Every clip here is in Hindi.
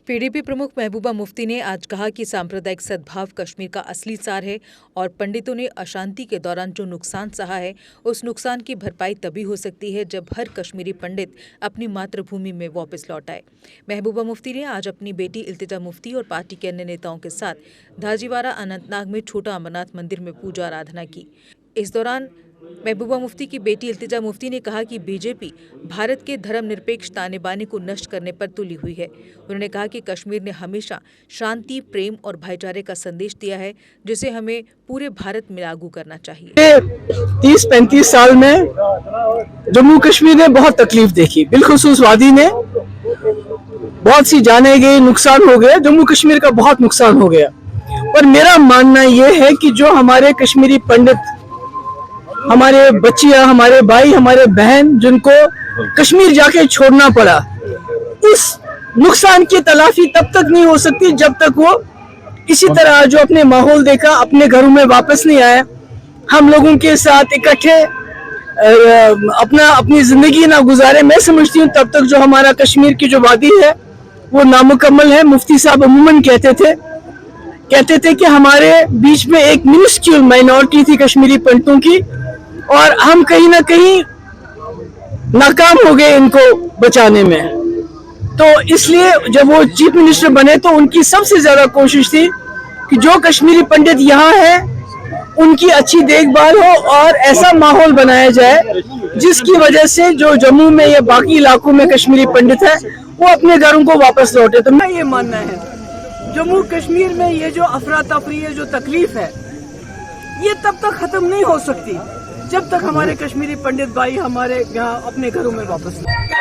पीडीपी प्रमुख महबूबा मुफ्ती ने आज कहा कि सांप्रदायिक सद्भाव कश्मीर का असली सार है और पंडितों ने अशांति के दौरान जो नुकसान सहा है उस नुकसान की भरपाई तभी हो सकती है जब हर कश्मीरी पंडित अपनी मातृभूमि में वापस लौट आए। महबूबा मुफ्ती ने आज अपनी बेटी इल्तिजा मुफ्ती और पार्टी के अन्य नेताओं के साथ धाजीवारा अनंतनाग में छोटा अमरनाथ मंदिर में पूजा आराधना की। इस दौरान महबूबा मुफ्ती की बेटी इल्तिजा मुफ्ती ने कहा कि बीजेपी भारत के धर्मनिरपेक्ष ताने बाने को नष्ट करने पर तुली हुई है। उन्होंने कहा कि कश्मीर ने हमेशा शांति, प्रेम और भाईचारे का संदेश दिया है, जिसे हमें पूरे भारत में लागू करना चाहिए। 30-35 साल में जम्मू कश्मीर ने बहुत तकलीफ देखी, बिलखुसूस वादी ने बहुत सी जाने गई, नुकसान हो गया, जम्मू कश्मीर का बहुत नुकसान हो गया। और मेरा मानना यह है कि जो हमारे कश्मीरी पंडित, हमारे बच्चियां, हमारे भाई, हमारे बहन जिनको कश्मीर जाके छोड़ना पड़ा, उस नुकसान की तलाफी तब तक नहीं हो सकती जब तक वो इसी तरह जो अपने माहौल देखा अपने घरों में वापस नहीं आया, हम लोगों के साथ इकट्ठे अपनी जिंदगी ना गुजारे। मैं समझती हूँ तब तक जो हमारा कश्मीर की जो वादी है वो नामुकम्मल है। मुफ्ती साहब अमूमन कहते थे कि हमारे बीच में एक मिनिस्क्यूल माइनॉरिटी थी कश्मीरी पंडितों की और हम कहीं ना कहीं नाकाम हो गए इनको बचाने में। तो इसलिए जब वो चीफ मिनिस्टर बने तो उनकी सबसे ज्यादा कोशिश थी कि जो कश्मीरी पंडित यहाँ हैं उनकी अच्छी देखभाल हो और ऐसा माहौल बनाया जाए जिसकी वजह से जो जम्मू में या बाकी इलाकों में कश्मीरी पंडित है वो अपने घरों को वापस लौटे। तो मैं ये मानना है जम्मू कश्मीर में ये जो अफरा तफरी है, जो तकलीफ है, ये तब तक खत्म नहीं हो सकती जब तक हमारे कश्मीरी पंडित भाई हमारे यहाँ अपने घरों में वापस।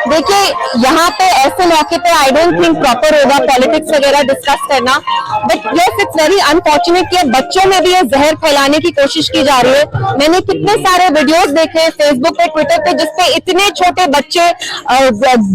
देखिए, यहाँ पे ऐसे मौके पे आई डोंट थिंक प्रॉपर होगा पॉलिटिक्स वगैरह डिस्कस करना, but yes it's very unfortunate कि बच्चों में भी ये जहर फैलाने की कोशिश की जा रही है। मैंने कितने सारे वीडियोस देखे हैं फेसबुक पे, ट्विटर पे, जिसपे इतने छोटे बच्चे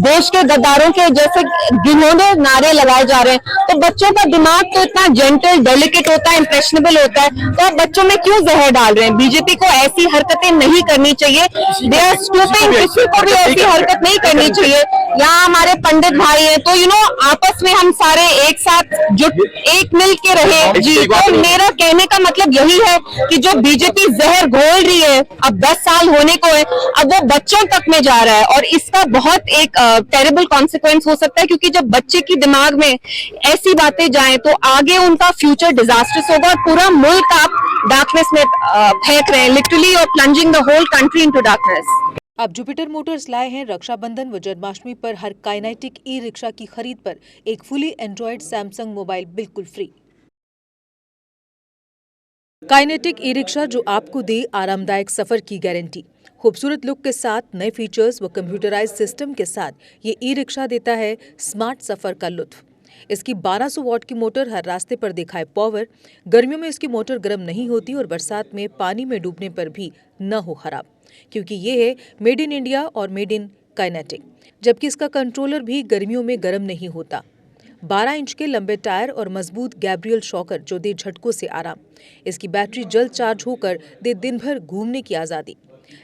देश के गद्दारों के जैसे घिनौने नारे लगाए जा रहे हैं। तो बच्चों का दिमाग तो इतना जेंटल, डेलिकेट होता है, इम्प्रेशनेबल होता है, तो आप बच्चों में क्यों जहर डाल रहे हैं? बीजेपी को ऐसी हरकतें नहीं करनी चाहिए। दे आर स्टूपिंग, किसी को भी ऐसी हरकत नहीं करनी चाहिए। यहाँ हमारे पंडित भाई हैं, तो आपस में हम सारे एक साथ एक मिल के रहे जी। तो मेरा कहने का मतलब यही है कि जो बीजेपी जहर घोल रही है, अब 10 साल होने को है, अब वो बच्चों तक में जा रहा है और इसका बहुत एक टेरिबल कॉन्सिक्वेंस हो सकता है, क्योंकि जब बच्चे की दिमाग में ऐसी बातें जाएं तो आगे उनका फ्यूचर डिजास्टर्स होगा और पूरा मुल्क आप डार्कनेस में फेंक रहे हैं, लिटरली और plunging the whole country into darkness. अब जुपिटर मोटर्स लाए हैं रक्षाबंधन व जन्माष्टमी पर हर काइनेटिक ई रिक्शा की खरीद पर एक फुली एंड्रॉयड सैमसंग मोबाइल बिल्कुल फ्री। काइनेटिक ई रिक्शा जो आपको दे आरामदायक सफर की गारंटी। खूबसूरत लुक के साथ, नए फीचर्स व कंप्यूटराइज्ड सिस्टम के साथ ये ई रिक्शा देता है स्मार्ट सफर का लुत्फ। इसकी 1200 वॉट की मोटर हर रास्ते पर दिखाए पावर। गर्मियों में इसकी मोटर गर्म नहीं होती और बरसात में पानी में डूबने पर भी न हो खराब, क्योंकि ये है मेड इन इंडिया और मेड इन काइनेटिक। जबकि इसका कंट्रोलर भी गर्मियों में गर्म नहीं होता। 12 इंच के लंबे टायर और मजबूत गैब्रियल शॉकर जो दे झटकों से आराम। इसकी बैटरी जल्द चार्ज होकर दे दिन भर घूमने की आज़ादी।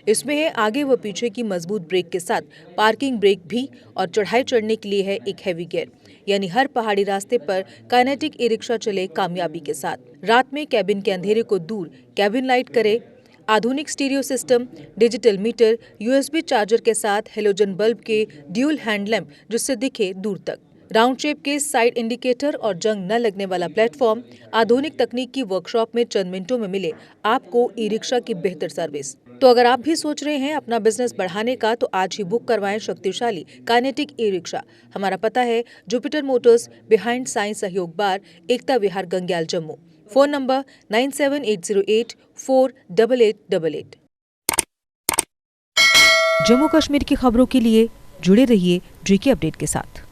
इसमें है आगे व पीछे की मजबूत ब्रेक के साथ पार्किंग ब्रेक भी और चढ़ाई चढ़ने के लिए है एक हैवी गियर, यानी हर पहाड़ी रास्ते पर काइनेटिक ई रिक्शा चले कामयाबी के साथ। रात में कैबिन के अंधेरे को दूर कैबिन लाइट करे। आधुनिक stereo system, digital meter, USB charger के साथ हेलोजन बल्ब के ड्यूल हैंड लैंप जिससे दिखे दूर तक, राउंड शेप के साइड इंडिकेटर और जंग न लगने वाला प्लेटफॉर्म। आधुनिक तकनीक की वर्कशॉप में चंद मिनटों में मिले आपको ई रिक्शा की बेहतर सर्विस। तो अगर आप भी सोच रहे हैं अपना बिजनेस बढ़ाने का, तो आज ही बुक करवाएं शक्तिशाली काइनेटिक ई रिक्शा। हमारा पता है Jupiter Motors, behind science Sahyog bar, Ekta Vihar, Gangyal, Jammu. Phone number 9780848888। Jammu Kashmir की खबरों के लिए जुड़े रहिए JK अपडेट के साथ।